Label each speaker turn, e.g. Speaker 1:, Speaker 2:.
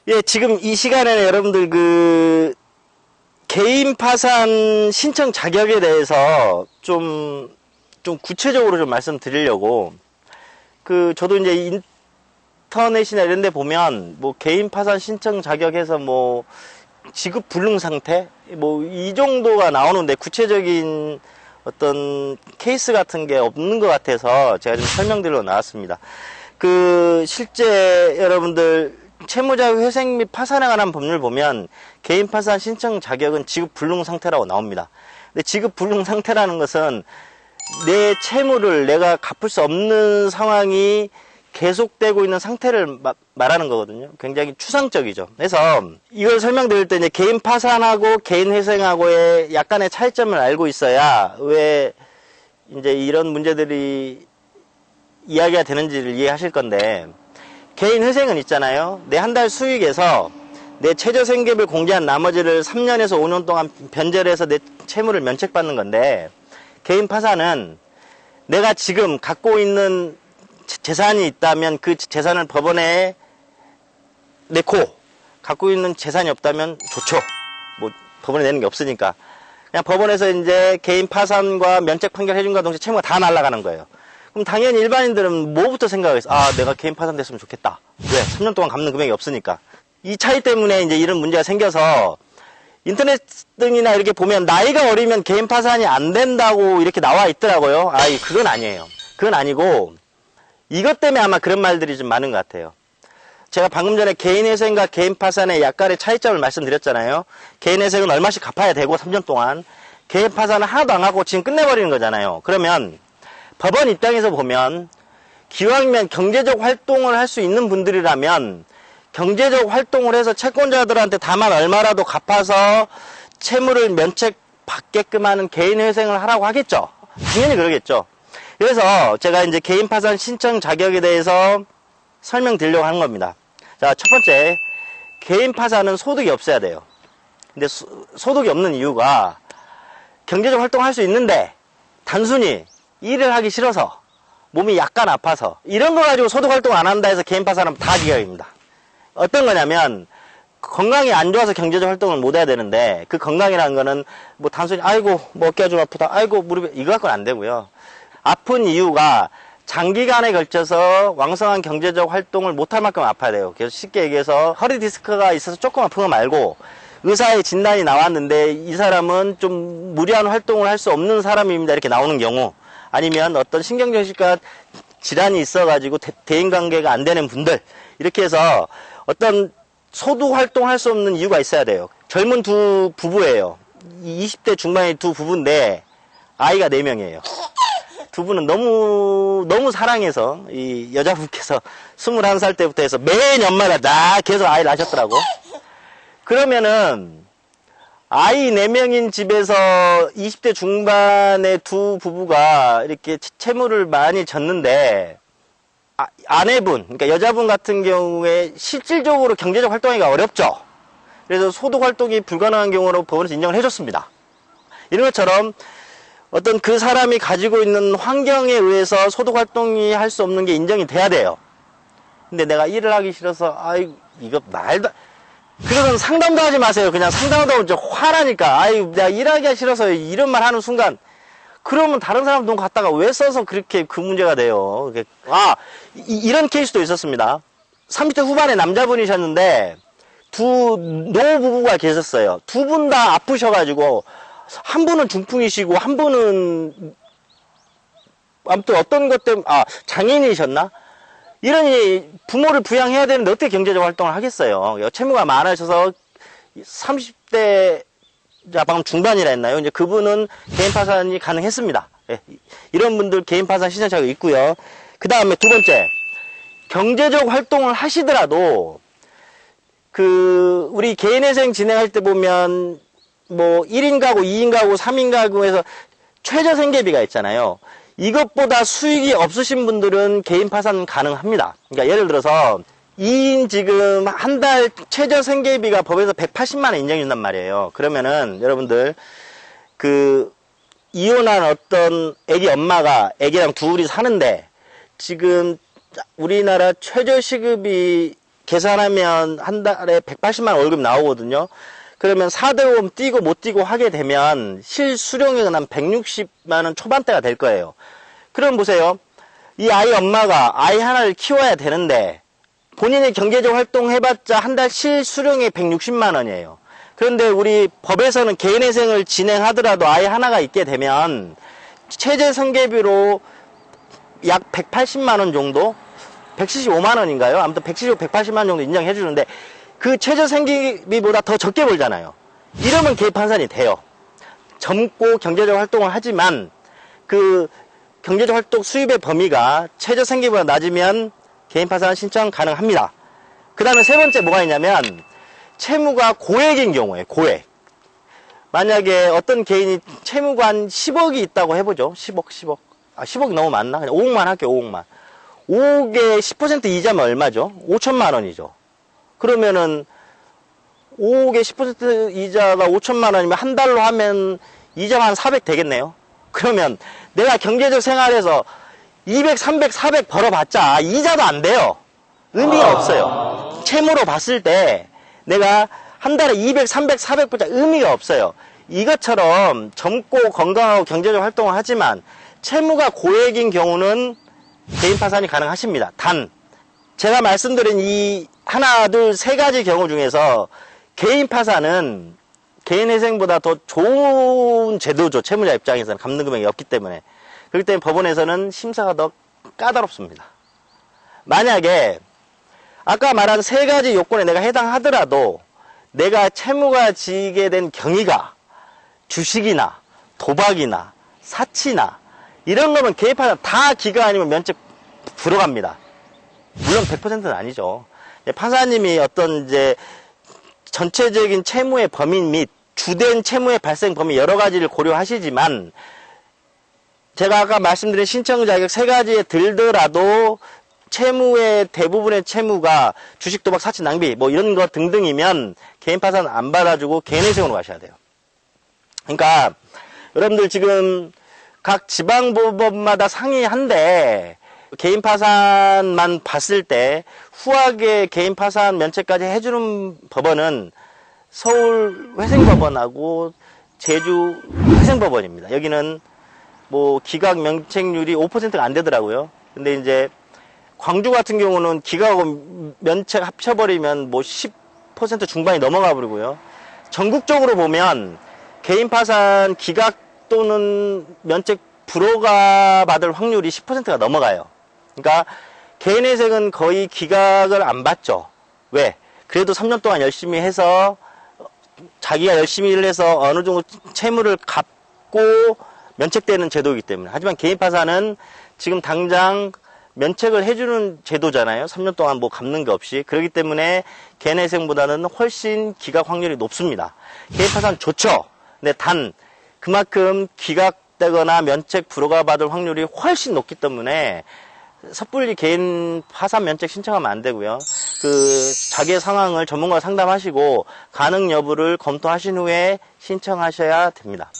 Speaker 1: 예, 지금 이 시간에는 여러분들 개인 파산 신청 자격에 대해서 좀 구체적으로 좀 말씀드리려고, 저도 이제 인터넷이나 이런 데 보면, 개인 파산 신청 자격에서 지급 불능 상태? 이 정도가 나오는데, 구체적인 어떤 케이스 같은 게 없는 것 같아서 제가 좀 설명드리러 나왔습니다. 실제 여러분들, 채무자 회생 및 파산에 관한 법률 보면 개인 파산 신청 자격은 지급 불능 상태라고 나옵니다. 근데 지급 불능 상태라는 것은 내 채무를 내가 갚을 수 없는 상황이 계속되고 있는 상태를 말하는 거거든요. 굉장히 추상적이죠. 그래서 이걸 설명드릴 때 이제 개인 파산하고 개인 회생하고의 약간의 차이점을 알고 있어야 왜 이제 이런 문제들이 이야기가 되는지를 이해하실 건데, 개인 회생은 있잖아요. 내 한 달 수익에서 내 최저 생계비를 공제한 나머지를 3년에서 5년 동안 변제를 해서 내 채무를 면책받는 건데, 개인 파산은 내가 지금 갖고 있는 재산이 있다면 그 재산을 법원에 내고, 갖고 있는 재산이 없다면 좋죠. 법원에 내는 게 없으니까. 그냥 법원에서 이제 개인 파산과 면책 판결 해준과 동시에 채무가 다 날아가는 거예요. 그럼 당연히 일반인들은 뭐부터 생각하겠어? 내가 개인 파산됐으면 좋겠다. 왜? 3년 동안 갚는 금액이 없으니까. 이 차이 때문에 이제 이런 문제가 생겨서 인터넷 등이나 이렇게 보면 나이가 어리면 개인 파산이 안 된다고 이렇게 나와 있더라고요. 그건 아니에요. 그건 아니고 이것 때문에 아마 그런 말들이 좀 많은 것 같아요. 제가 방금 전에 개인 회생과 개인 파산의 약간의 차이점을 말씀드렸잖아요. 개인 회생은 얼마씩 갚아야 되고 3년 동안, 개인 파산은 하나도 안 하고 지금 끝내버리는 거잖아요. 그러면 법원 입장에서 보면 기왕이면 경제적 활동을 할 수 있는 분들이라면 경제적 활동을 해서 채권자들한테 다만 얼마라도 갚아서 채무를 면책받게끔 하는 개인 회생을 하라고 하겠죠. 당연히 그러겠죠. 그래서 제가 이제 개인 파산 신청 자격에 대해서 설명드리려고 하는 겁니다. 자, 첫 번째, 개인 파산은 소득이 없어야 돼요. 근데 소득이 없는 이유가 경제적 활동을 할 수 있는데 단순히 일을 하기 싫어서, 몸이 약간 아파서, 이런 거 가지고 소득 활동 안 한다 해서 개인 파산하면 다 기각입니다. 어떤 거냐면, 건강이 안 좋아서 경제적 활동을 못 해야 되는데, 그 건강이라는 거는 단순히 어깨가 좀 아프다, 무릎이, 이거 갖고는 안 되고요. 아픈 이유가 장기간에 걸쳐서 왕성한 경제적 활동을 못할 만큼 아파야 돼요. 그래서 쉽게 얘기해서 허리 디스크가 있어서 조금 아픈 거 말고, 의사의 진단이 나왔는데 이 사람은 좀 무리한 활동을 할 수 없는 사람입니다, 이렇게 나오는 경우, 아니면 어떤 신경정신과 질환이 있어가지고 대인관계가 안 되는 분들, 이렇게 해서 어떤 소득 활동을 할 수 없는 이유가 있어야 돼요. 젊은 두 부부예요. 20대 중반의 두 부부인데 아이가 4명이에요. 두 분은 너무 사랑해서 이 여자분께서 21살 때부터 해서 매년마다 다 계속 아이를 낳으셨더라고. 그러면은 아이 4명인 집에서 20대 중반의 두 부부가 이렇게 채무를 많이 졌는데, 아내분, 그러니까 여자분 같은 경우에 실질적으로 경제적 활동하기가 어렵죠. 그래서 소득 활동이 불가능한 경우로 법원에서 인정을 해줬습니다. 이런 것처럼 어떤 그 사람이 가지고 있는 환경에 의해서 소득 활동이 할 수 없는 게 인정이 돼야 돼요. 근데 내가 일을 하기 싫어서, 이거 말도, 그러면 상담도 하지 마세요. 그냥 상담하다 보면 화나니까. 내가 일하기가 싫어서 이런 말 하는 순간, 그러면 다른 사람 돈 갖다가 왜 써서 그렇게 그 문제가 돼요. 이런 케이스도 있었습니다. 30대 후반의 남자분이셨는데, 노부부가 계셨어요. 두 분 다 아프셔가지고, 한 분은 중풍이시고, 한 분은, 아무튼 어떤 것 때문에, 장애인이셨나? 이러니 부모를 부양해야 되는데 어떻게 경제적 활동을 하겠어요. 채무가 많으셔서 30대 방금 중반이라 했나요? 이제 그분은 개인 파산이 가능했습니다. 예, 이런 분들 개인 파산 신청 자격이 있고요. 그 다음에 두 번째, 경제적 활동을 하시더라도 우리 개인회생 진행할 때 보면 1인 가구, 2인 가구, 3인 가구에서 최저 생계비가 있잖아요. 이것보다 수익이 없으신 분들은 개인 파산 가능합니다. 그러니까 예를 들어서 2인 지금 한 달 최저 생계비가 법에서 180만 원 인정해 준단 말이에요. 그러면은 여러분들 그 이혼한 어떤 애기 엄마가 애기랑 둘이 사는데 지금 우리나라 최저시급이 계산하면 한 달에 180만 원 월급 나오거든요. 그러면 4대5 뛰고 못 뛰고 하게 되면 실수령액은 한 160만 원 초반대가 될 거예요. 그럼 보세요. 이 아이 엄마가 아이 하나를 키워야 되는데 본인의 경제적 활동 해봤자 한 달 실수령액 160만 원이에요. 그런데 우리 법에서는 개인회생을 진행하더라도 아이 하나가 있게 되면 최저 생계비로 약 180만 원 정도? 175만 원인가요? 아무튼 175, 180만 원 정도 인정해 주는데 그 최저 생계비보다 더 적게 벌잖아요. 이러면 개인 파산이 돼요. 젊고 경제적 활동을 하지만 그 경제적 활동 수입의 범위가 최저 생계비보다 낮으면 개인 파산 신청 가능합니다. 그 다음에 세 번째 뭐가 있냐면 채무가 고액인 경우에 고액. 만약에 어떤 개인이 채무가 한 10억이 있다고 해보죠. 10억. 아, 10억 너무 많나? 그냥 5억만 할게요, 5억만. 5억에 10% 이자면 얼마죠? 5천만 원이죠. 그러면은 5억에 10% 이자가 5천만 원이면 한 달로 하면 이자가 한 400 되겠네요. 그러면 내가 경제적 생활에서 200, 300, 400 벌어봤자 이자도 안 돼요. 의미가 없어요. 채무로 봤을 때 내가 한 달에 200, 300, 400 벌자 의미가 없어요. 이것처럼 젊고 건강하고 경제적 활동을 하지만 채무가 고액인 경우는 개인 파산이 가능하십니다. 단 제가 말씀드린 이 하나, 둘, 세 가지 경우 중에서 개인 파산은 개인회생보다 더 좋은 제도죠. 채무자 입장에서는 갚는 금액이 없기 때문에. 그렇기 때문에 법원에서는 심사가 더 까다롭습니다. 만약에 아까 말한 세 가지 요건에 내가 해당하더라도 내가 채무가 지게 된 경위가 주식이나 도박이나 사치나 이런 거면 개인 파산 다 기가 아니면 면책 불허갑니다. 물론 100%는 아니죠. 판사님이 어떤 이제 전체적인 채무의 범위 및 주된 채무의 발생 범위 여러 가지를 고려하시지만 제가 아까 말씀드린 신청 자격 세 가지에 들더라도 채무의 대부분의 채무가 주식, 도박, 사치, 낭비 뭐 이런 것 등등이면 개인 파산 안 받아주고 개인회생으로 가셔야 돼요. 그러니까 여러분들 지금 각 지방법원마다 상이한데 개인 파산만 봤을 때 후하게 개인 파산 면책까지 해주는 법원은 서울 회생법원하고 제주 회생법원입니다. 여기는 뭐 기각 면책률이 5%가 안 되더라고요. 근데 이제 광주 같은 경우는 기각하고 면책 합쳐버리면 뭐 10% 중반이 넘어가 버리고요. 전국적으로 보면 개인 파산 기각 또는 면책 불허가 받을 확률이 10%가 넘어가요. 그러니까 개인회생은 거의 기각을 안 받죠. 왜? 그래도 3년 동안 열심히 해서 자기가 열심히 일을 해서 어느 정도 채무를 갚고 면책되는 제도이기 때문에. 하지만 개인 파산은 지금 당장 면책을 해주는 제도잖아요. 3년 동안 뭐 갚는 게 없이. 그렇기 때문에 개인회생보다는 훨씬 기각 확률이 높습니다. 개인 파산 좋죠. 근데 단 그만큼 기각되거나 면책 불허가 받을 확률이 훨씬 높기 때문에 섣불리 개인 파산 면책 신청하면 안 되고요. 그 자기의 상황을 전문가와 상담하시고 가능 여부를 검토하신 후에 신청하셔야 됩니다.